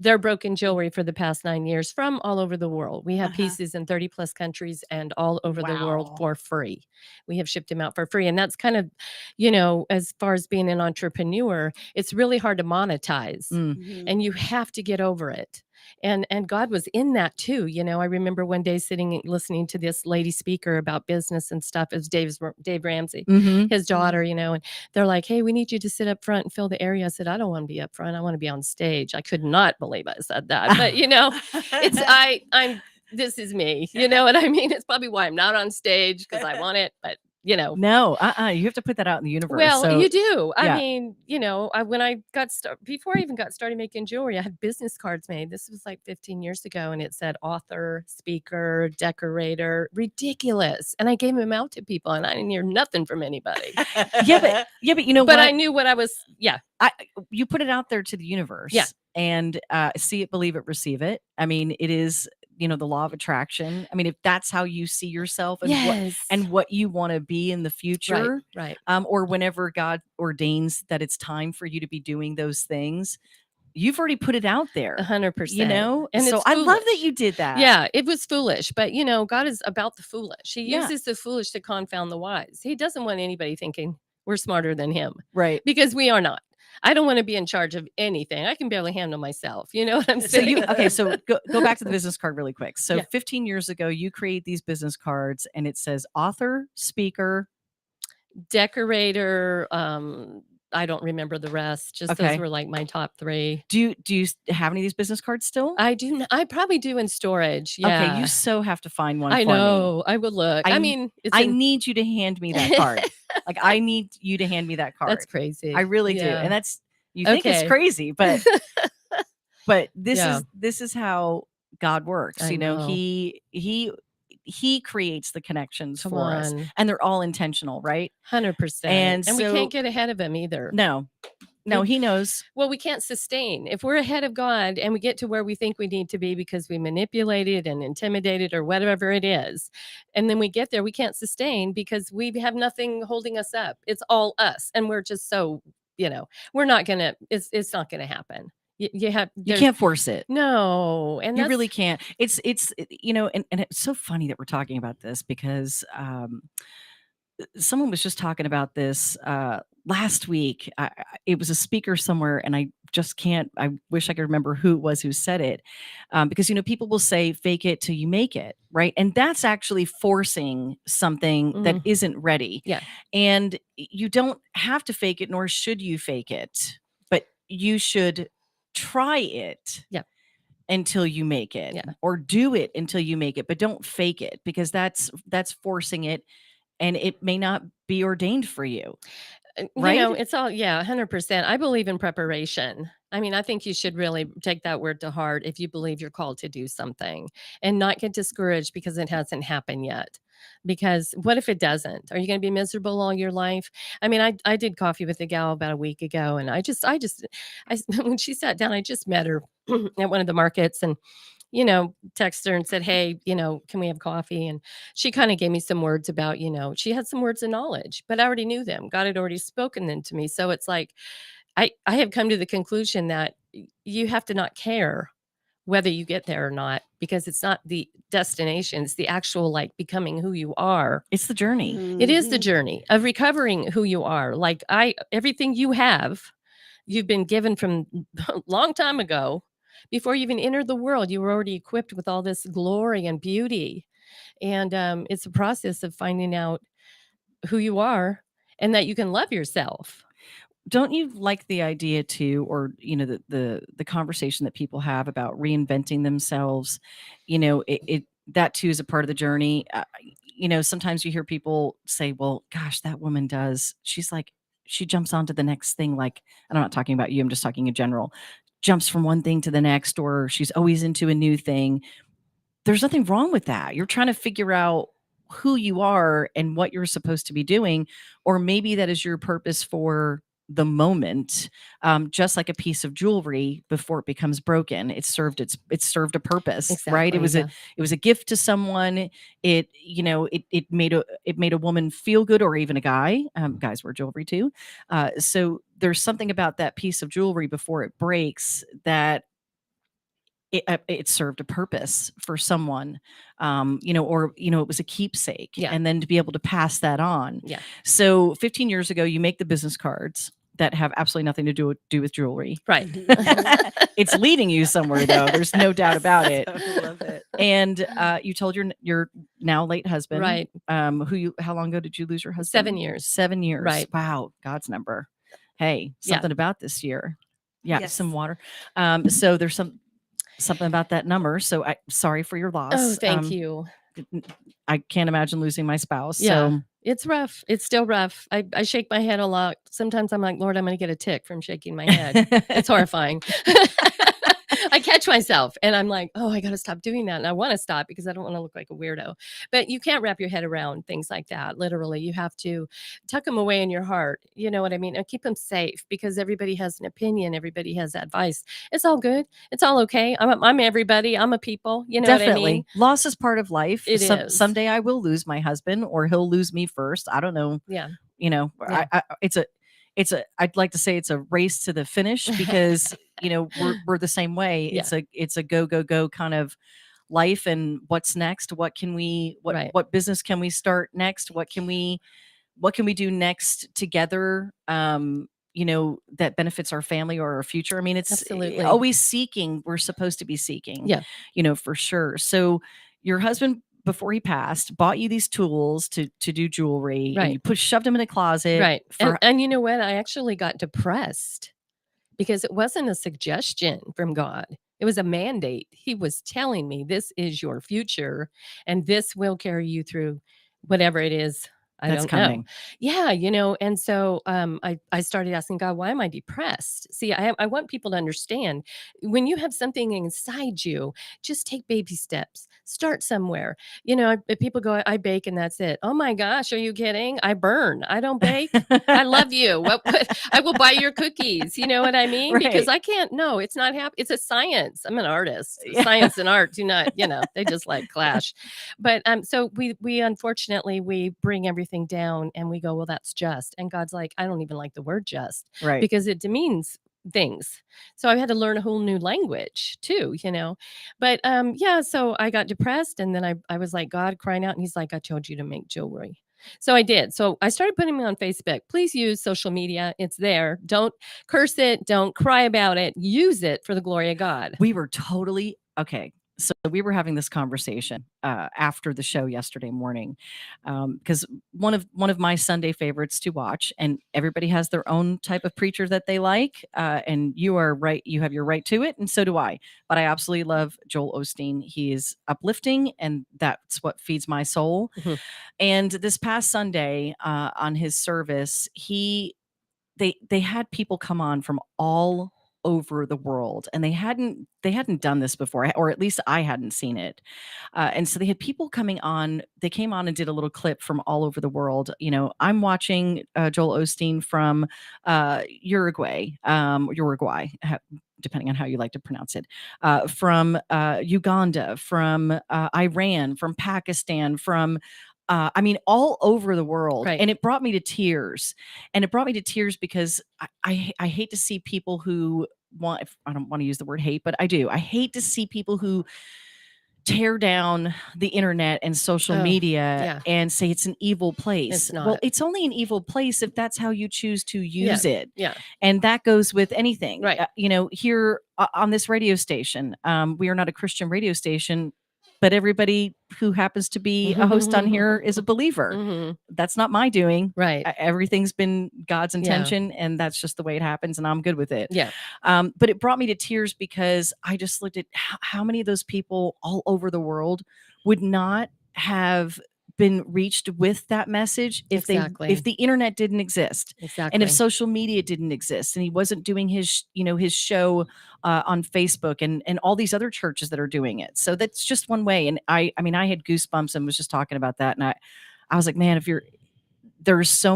their broken jewelry for the past 9 years from all over the world. We have pieces in 30 plus countries and all over the world for free. We have shipped them out for free. And that's kind of, as far as being an entrepreneur, it's really hard to monetize and you have to get over it. And God was in that too. I remember one day sitting listening to this lady speaker about business and stuff. It was Dave Ramsey, his daughter, and they're like, hey, we need you to sit up front and fill the area. I said, I don't want to be up front. I want to be on stage. I could not believe I said that. But this is me. You know what I mean? It's probably why I'm not on stage, because I want it, but No, you have to put that out in the universe. Well, so, you do. yeah. I mean, when I before I even got started making jewelry, I had business cards made. This was like 15 years ago, and it said author, speaker, decorator, ridiculous. And I gave them out to people, and I didn't hear nothing from anybody. yeah, but you know But what? I knew what I was. Yeah, you put it out there to the universe. Yeah. And see it, believe it, receive it. I mean, it is, the law of attraction. I mean, if that's how you see yourself and what you want to be in the future, right. Or whenever God ordains that it's time for you to be doing those things, you've already put it out there. 100%. And so I love that you did that. Yeah, it was foolish, but God is about the foolish. He uses the foolish to confound the wise. He doesn't want anybody thinking we're smarter than him, right? Because we are not. I don't want to be in charge of anything. I can barely handle myself. You know what I'm saying? So go back to the business card really quick. So Yeah. 15 years ago, you create these business cards and it says author, speaker, decorator. I don't remember the rest. Just those were like my top 3. Do you have any of these business cards still? I do. I probably do in storage. Yeah. Okay, you so have to find one. I for know. Me. I will look. I mean, I need you to hand me that card. Like, I need you to hand me that card. That's crazy. I really do. And that's, you think it's crazy, but this is how God works. I know. He creates the connections for us, and they're all intentional, right? 100%. And we can't get ahead of him either. No, he knows. Well, we can't sustain. If we're ahead of God and we get to where we think we need to be because we manipulated and intimidated or whatever it is, and then we get there, we can't sustain because we have nothing holding us up. It's all us. And we're just so, we're not going to, it's not going to happen. You can't force it. No. And you really can't. It's and it's so funny that we're talking about this because someone was just talking about this last week. It was a speaker somewhere, and I just can't. I wish I could remember who it was who said it, because people will say "fake it till you make it," right? And that's actually forcing something that isn't ready. Yeah, and you don't have to fake it, nor should you fake it, but you should try it. Yeah. Until you make it, Yeah. or do it until you make it, but don't fake it, because that's forcing it. And it may not be ordained for you. Right? It's all, 100%. I believe in preparation. I mean, I think you should really take that word to heart if you believe you're called to do something and not get discouraged because it hasn't happened yet. Because what if it doesn't? Are you going to be miserable all your life? I mean, I did coffee with a gal about a week ago, and when she sat down, I just met her at one of the markets, and texted her and said, "Hey, can we have coffee?" And she kind of gave me some words about, she had some words of knowledge, but I already knew them. God had already spoken them to me. So it's like, I have come to the conclusion that you have to not care whether you get there or not, because it's not the destination. It's the actual, like, becoming who you are. It's the journey. It is the journey of recovering who you are. Like, everything you have, you've been given from a long time ago. Before you even entered the world, you were already equipped with all this glory and beauty. And it's a process of finding out who you are and that you can love yourself. Don't you like the idea too, or the conversation that people have about reinventing themselves? That too is a part of the journey. Sometimes you hear people say, "Well, gosh, that woman does. She's like, she jumps onto the next thing." Like, and I'm not talking about you. I'm just talking in general. Jumps from one thing to the next, or she's always into a new thing. There's nothing wrong with that. You're trying to figure out who you are and what you're supposed to be doing, or maybe that is your purpose for the moment. Just like a piece of jewelry, before it becomes broken, it served a purpose, right? It Exactly, was a gift to someone. It made a woman feel good, or even a guy. Guys wear jewelry too. So there's something about that piece of jewelry before it breaks that it served a purpose for someone, or it was a keepsake, Yeah. and then to be able to pass that on. Yeah. So 15 years ago, you make the business cards that have absolutely nothing to do with jewelry. Right. It's leading you somewhere, though. There's no doubt about it. I love it. And you told your now late husband, Right. How long ago did you lose your husband? 7 years. 7 years. Right. Wow, God's number. Hey, Yeah. something about this year. Yeah, Yes. some water. So there's something about that number. So sorry for your loss. Oh, thank you. I can't imagine losing my spouse. Yeah. So It's rough. It's still rough. I shake my head a lot. Sometimes I'm like, Lord, I'm going to get a tick from shaking my head. It's horrifying. I catch myself and I'm like, oh, I got to stop doing that. And I want to stop because I don't want to look like a weirdo. But you can't wrap your head around things like that. Literally, you have to tuck them away in your heart. You know what I mean? And keep them safe, because everybody has an opinion. Everybody has advice. It's all good. It's all okay. I'm everybody. I'm a people. You know definitely, what I mean? loss is part of life. It is. Someday I will lose my husband, or he'll lose me first. I don't know. Yeah. Yeah. I'd like to say it's a race to the finish, because we're the same way. Yeah. It's a go kind of life. And what's next? What business can we start next? What can we do next together? That benefits our family or our future. I mean, it's Absolutely. always seeking. We're supposed to be seeking. Yeah. For sure. So your husband, before he passed, bought you these tools to do jewelry, Right. and you shoved them in a closet. Right. And you know what? I actually got depressed because it wasn't a suggestion from God. It was a mandate. He was telling me, this is your future and this will carry you through whatever it is. I That's don't coming. know. Yeah. And so I started asking God, why am I depressed? See, I want people to understand, when you have something inside you, just take baby steps. Start somewhere. People go, I bake and that's it. Oh my gosh, are you kidding? I burn. I don't bake. I love you. What I will buy your cookies. You know what I mean? Right. Because I can't. No, it's not happening. It's a science. I'm an artist. Science and art do not. They just like clash. But so we unfortunately we bring everything down and we go, well, that's just. And God's like, I don't even like the word just, Right. because it demeans things. So I had to learn a whole new language too, But so I got depressed, and then I was like, God, crying out, and he's like, I told you to make jewelry. So I did. So I started putting me on Facebook. Please use social media. It's there. Don't curse it. Don't cry about it. Use it for the glory of God. We were totally okay. So we were having this conversation after the show yesterday morning, because one of my Sunday favorites to watch, and everybody has their own type of preacher that they like, and you are right. You have your right to it, and so do I. But I absolutely love Joel Osteen. He is uplifting, and that's what feeds my soul. Mhm. And this past Sunday on his service, he they had people come on from all over the world, and they hadn't done this before, or at least I hadn't seen it. And so they had people coming on. They came on and did a little clip from all over the world. I'm watching Joel Osteen from Uruguay, depending on how you like to pronounce it, from Uganda, from Iran, from Pakistan, from all over the world. Right. And it brought me to tears. And it brought me to tears because I hate to see people who I don't want to use the word hate, but I do. I hate to see people who tear down the internet and social media and say it's an evil place. It's not. Well, it's only an evil place if that's how you choose to use it. Yeah. And that goes with anything. Right. Here on this radio station, we are not a Christian radio station, but everybody who happens to be a host on here is a believer. Mhm. That's not my doing. Right. Everything's been God's Yeah. intention, and that's just the way it happens, and I'm good with it. Yeah. But it brought me to tears because I just looked at how many of those people all over the world would not have been reached with that message if Exactly. if the internet didn't exist. Exactly. And if social media didn't exist, and he wasn't doing his show on Facebook and all these other churches that are doing it. So that's just one way. And I had goosebumps and was just talking about that. And I was like, man, there's so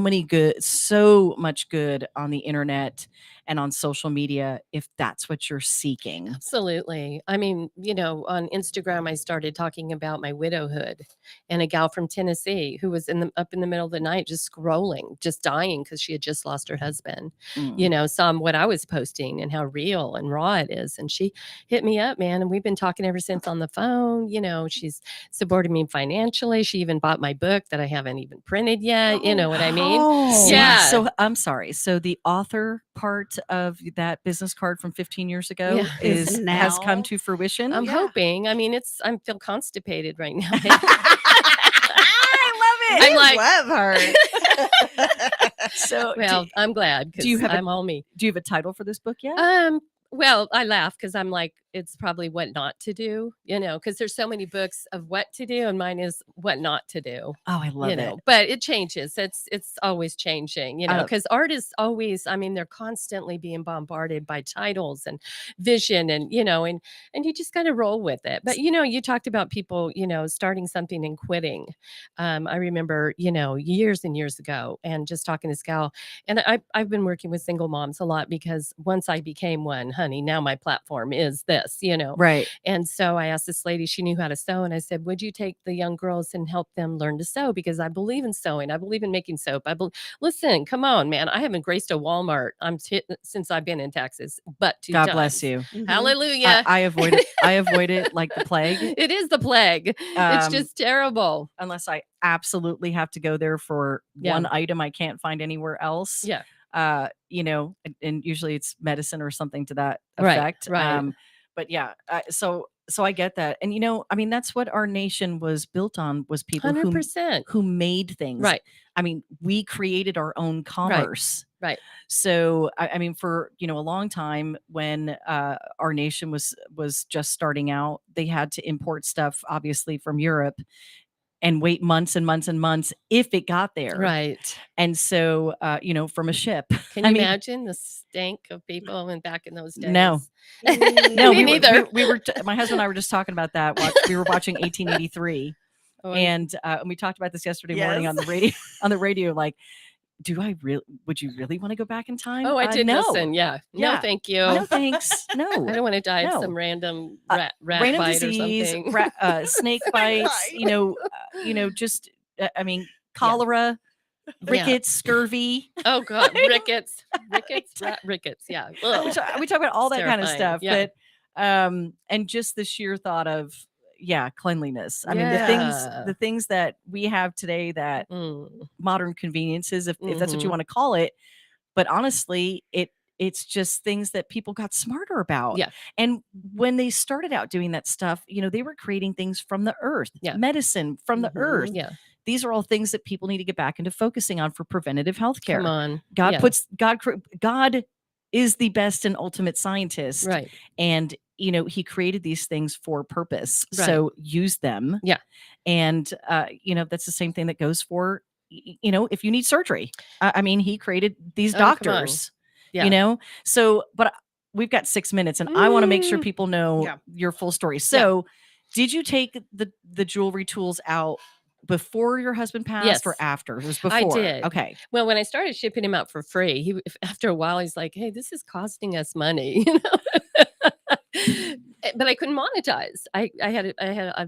much good on the internet and on social media if that's what you're seeking. Absolutely. I mean, on Instagram, I started talking about my widowhood and a gal from Tennessee who was up in the middle of the night, just scrolling, just dying because she had just lost her husband. Saw what I was posting and how real and raw it is. And she hit me up, man. And we've been talking ever since on the phone. She's supported me financially. She even bought my book that I haven't even printed yet. You know what I mean? Yeah. So I'm sorry. So the author part of that business card from 15 years ago has now come to fruition. I'm hoping. I mean, I feel constipated right now. I love it. I'm like, love her. So well, I'm glad because I'm all me. Do you have a title for this book yet? Well, I laugh because I'm like, it's probably what not to do, because there's so many books of what to do, and mine is what not to do. Oh, I love it. But it changes. It's always changing, because artists always, they're constantly being bombarded by titles and vision and you just got to roll with it. But, you talked about people, starting something and quitting. I remember, years and years ago and just talking to this gal, and I've been working with single moms a lot because once I became one, honey, now my platform is this, Right. And so I asked this lady, she knew how to sew. And I said, would you take the young girls and help them learn to sew? Because I believe in sewing. I believe in making soap. Listen, come on, man. I haven't graced a Walmart since I've been in Texas, but 2 God times. bless you. Hallelujah. I avoid it. I avoid it like the plague. It is the plague. It's just terrible. Unless I absolutely have to go there for one item I can't find anywhere else. Yeah. And usually it's medicine or something to that Right, effect. right. But yeah, so I get that. And that's what our nation was built on, was people 100%. who made things. Right. We created our own commerce. Right. So, for, a long time when our nation was just starting out, they had to import stuff, obviously, from Europe and wait months and months and months if it got there. Right. And so, from a ship. Can you imagine the stank of people back in those days? No. No, me neither. We were my husband and I were just talking about that. We were watching 1883. And we talked about this yesterday morning on the radio, like, would you really want to go back in time? Oh, I did no. listen. Yeah. No, thank you. No, thanks. No. I don't want to die of some random rat bite disease, or something. Snake bites, cholera, rickets, scurvy. Oh God, rickets. Yeah. We talk about all that kind of stuff, Yeah. but and just the sheer thought of cleanliness. The things that we have today, that modern conveniences, if that's what you want to call it. But honestly, it's just things that people got smarter about. Yeah. And when they started out doing that stuff, they were creating things from the earth, medicine from the earth. Yeah. These are all things that people need to get back into focusing on for preventative health care. Come on. God is the best and ultimate scientist. Right. And he created these things for purpose. Right. So use them. Yeah. And that's the same thing that goes for if you need surgery. I mean, he created these Oh, come on. doctors, Yeah. So, but we've got 6 minutes and I want to make sure people know Yeah. your full story. So did you take the jewelry tools out before your husband passed or Yes. after? It was before. I did. Okay. Well, when I started shipping him out for free, after a while, he's like, "Hey, this is costing us money," But I couldn't monetize.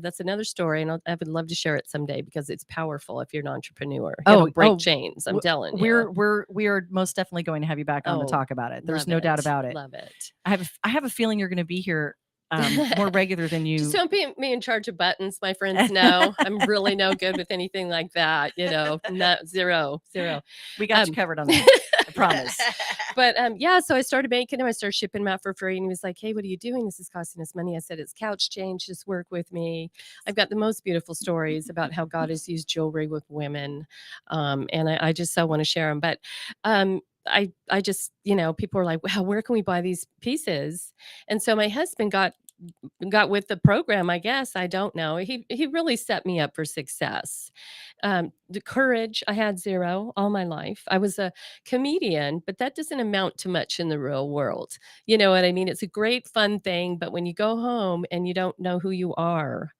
That's another story, and I would love to share it someday because it's powerful if you're an entrepreneur. It'll break chains. I'm telling you. We are most definitely going to have you back on to talk about it. There's no doubt about it. Love it. I have a feeling you're going to be here more regular than you. Just don't be me in charge of buttons. My friends know I'm really no good with anything like that. Not zero. We got you covered on that. I promise. But so I started making them. I started shipping them out for free. And he was like, "Hey, what are you doing? This is costing us money." I said, "It's couch change. Just work with me." I've got the most beautiful stories about how God has used jewelry with women. And I just so want to share them. But I just, people are like, "Wow, where can we buy these pieces?" And so my husband got with the program, I guess. I don't know. He really set me up for success. The courage, I had zero all my life. I was a comedian, but that doesn't amount to much in the real world. You know what I mean? It's a great fun thing, but when you go home and you don't know who you are,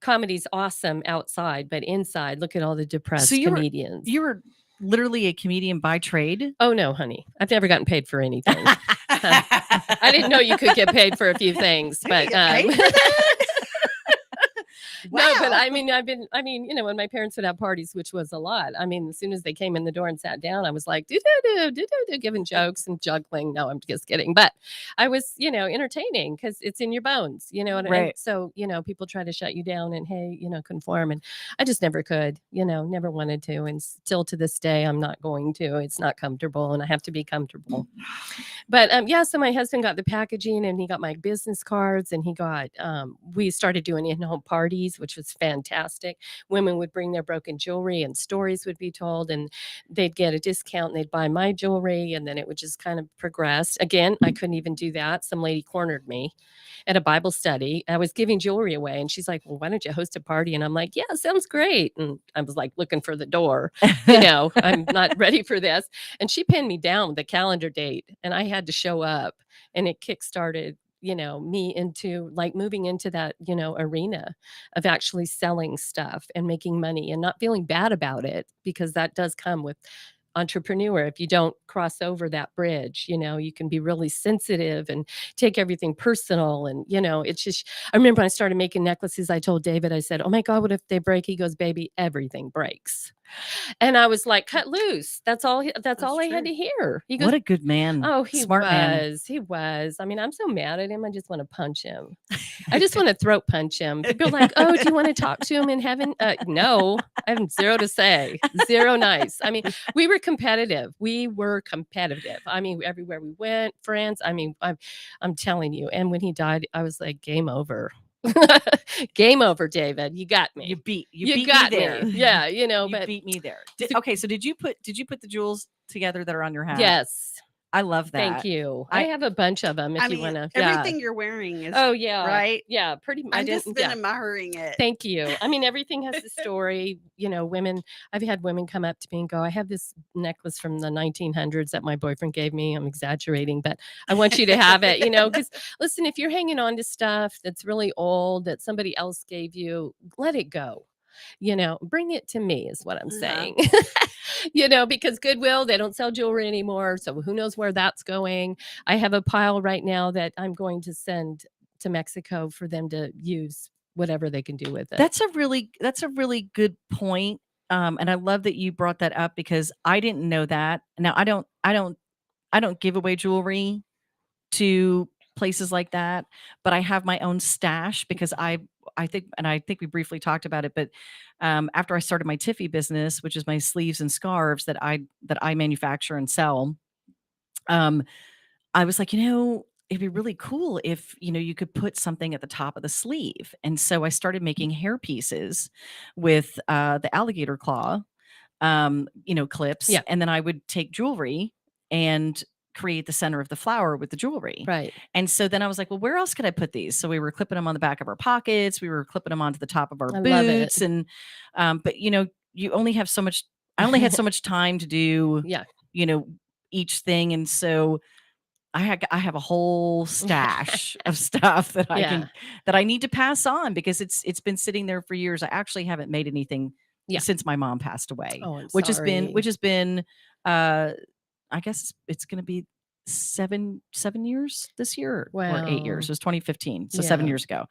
comedy's awesome outside, but inside, look at all the depressed comedians. You were literally a comedian by trade? Oh no, honey. I've never gotten paid for anything. I didn't know you could get paid for a few things, but No, but I mean, when my parents would have parties, which was a lot. I mean, as soon as they came in the door and sat down, I was like, giving jokes and juggling. No, I'm just kidding. But I was, entertaining because it's in your bones, Right. So, people try to shut you down and, hey, conform. And I just never could, never wanted to. And still to this day, I'm not going to. It's not comfortable and I have to be comfortable. But so my husband got the packaging and he got my business cards and he got, we started doing in-home parties, which was fantastic. Women would bring their broken jewelry and stories would be told and they'd get a discount and they'd buy my jewelry and then it would just kind of progress. Again, I couldn't even do that. Some lady cornered me at a Bible study. I was giving jewelry away and she's like, "Well, why don't you host a party?" And I'm like, "Yeah, sounds great." And I was like looking for the door, I'm not ready for this. And she pinned me down with the calendar date and I had to show up and it kickstarted me into like moving into that, arena of actually selling stuff and making money and not feeling bad about it, because that does come with entrepreneur. If you don't cross over that bridge, you can be really sensitive and take everything personal. And, it's just, I remember when I started making necklaces, I told David, I said, "Oh my God, what if they break?" He goes, "Baby, everything breaks." And I was like, cut loose. That's all I had to hear. He goes, what a good man. Oh, he Smart man. was. He was. I mean, I'm so mad at him. I just want to punch him. I just want to throat punch him. People are like, "Oh, do you want to talk to him in heaven?" No, I have zero to say. Zero nice. I mean, we were competitive. I mean, everywhere we went, friends. I mean, I'm telling you. And when he died, I was like, game over. Game over, David. You got me. You beat got me there. me. Yeah, You but beat me there. Okay, so did you put the jewels together that are on your hat? yes. I love that. Thank you. I have a bunch of them if you want to. Everything you're wearing is right. Yeah, pretty much. I've just been admiring it. Thank you. I mean, everything has a story. Women, I've had women come up to me and go, "I have this necklace from the 1900s that my boyfriend gave me." I'm exaggerating, but I want you to have it, because listen, if you're hanging on to stuff that's really old that somebody else gave you, let it go. Bring it to me is what I'm saying. Because Goodwill, they don't sell jewelry anymore. So who knows where that's going. I have a pile right now that I'm going to send to Mexico for them to use whatever they can do with it. That's a really good point. And I love that you brought that up because I didn't know that. Now I don't give away jewelry to places like that, but I have my own stash because I think we briefly talked about it, but after I started my Tiffany business, which is my sleeves and scarves that I manufacture and sell, I was like, it'd be really cool if, you could put something at the top of the sleeve. And so I started making hair pieces with the alligator claw, clips. Yeah. And then I would take jewelry and create the center of the flower with the jewelry. Right. And so then I was like, well, where else could I put these? So we were clipping them on the back of our pockets. We were clipping them onto the top of our I love it. boots. And, but you only have so much I only had so much time to do, Yeah. each thing. And so I have a whole stash of stuff that Yeah. that I need to pass on because it's been sitting there for years. I actually haven't made anything Yeah. since my mom passed away, Oh, I'm which sorry. has been I guess it's going to be seven years this year or 8 years. Wow. It was 2015, so 7 Yeah. years ago.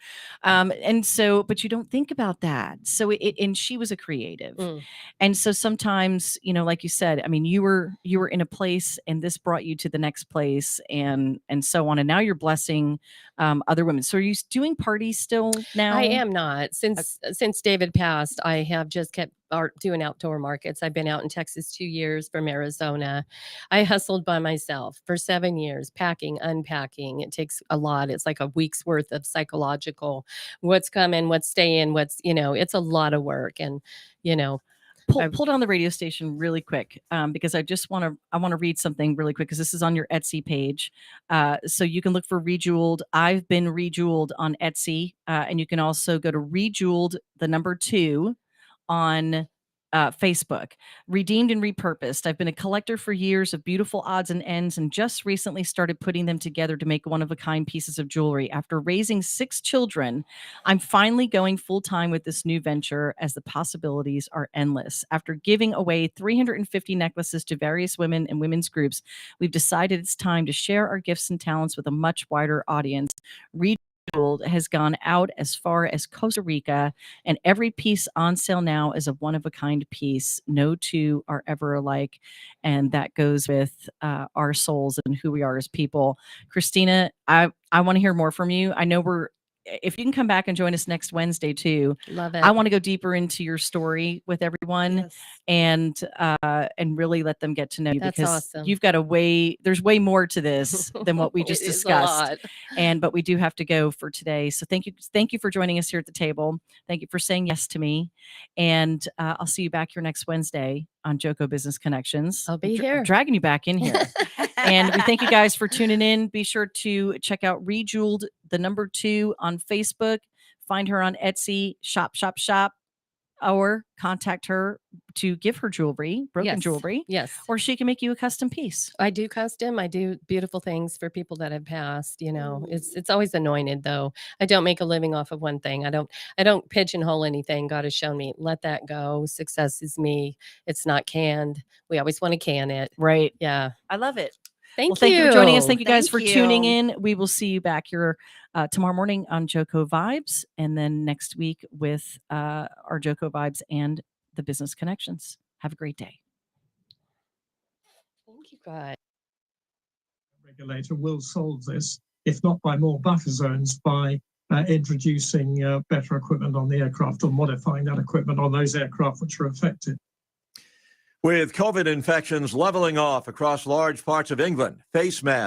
And so, but you don't think about that. So and she was a creative, Mm. and so sometimes, like you said, I mean, you were in a place, and this brought you to the next place, and so on. And now you're blessing other women. So are you doing parties still now? I am not. Since David passed, I have just kept doing outdoor markets. I've been out in Texas 2 years from Arizona. I hustled by myself for 7 years, packing, unpacking. It takes a lot. It's like a week's worth of psychological, what's coming, what's staying, it's a lot of work. And, Pull down the radio station really quick, because I want to read something really quick because this is on your Etsy page. So you can look for Rejeweled. I've been Rejeweled on Etsy, and you can also go to Rejeweled, the number 2, on Facebook. Redeemed and repurposed. I've been a collector for years of beautiful odds and ends, and just recently started putting them together to make one-of-a-kind pieces of jewelry. After raising 6 children, I'm finally going full-time with this new venture, as the possibilities are endless. After giving away 350 necklaces to various women and women's groups, we've decided it's time to share our gifts and talents with a much wider audience. Rejeweled has gone out as far as Costa Rica, and every piece on sale now is a one-of-a-kind piece. No two are ever alike, and that goes with our souls and who we are as people. Christina, I want to hear more from you. I know if you can come back and join us next Wednesday too. Love it. I want to go deeper into your story with everyone. Yes. and really let them get to know you, That's because awesome. you've got there's way more to this than what we just It is a discussed. lot. But we do have to go for today. So thank you for joining us here at the table. Thank you for saying yes to me. And I'll see you back here next Wednesday on JoCo Business Connections. I'll be I'm here. dragging you back in here. And we thank you guys for tuning in. Be sure to check out Rejeweled, the number 2, on Facebook. Find her on Etsy, shop, or contact her to give her jewelry, broken jewelry. Yes. Or she can make you a custom piece. I do custom. I do beautiful things for people that have passed. It's always anointed though. I don't make a living off of one thing. I don't pigeonhole anything. God has shown me, let that go. Success is me. It's not canned. We always want to can it. Right. Yeah. I love it. Thank Thank you for joining us. Thank you guys Thank for tuning you. in. We will see you back here tomorrow morning on JoCo Vibes, and then next week with our JoCo Vibes and the Business Connections. Have a great day. Thank you, guys. Regulator will solve this, if not by more buffer zones, by introducing better equipment on the aircraft or modifying that equipment on those aircraft which are affected. With COVID infections leveling off across large parts of England, face masks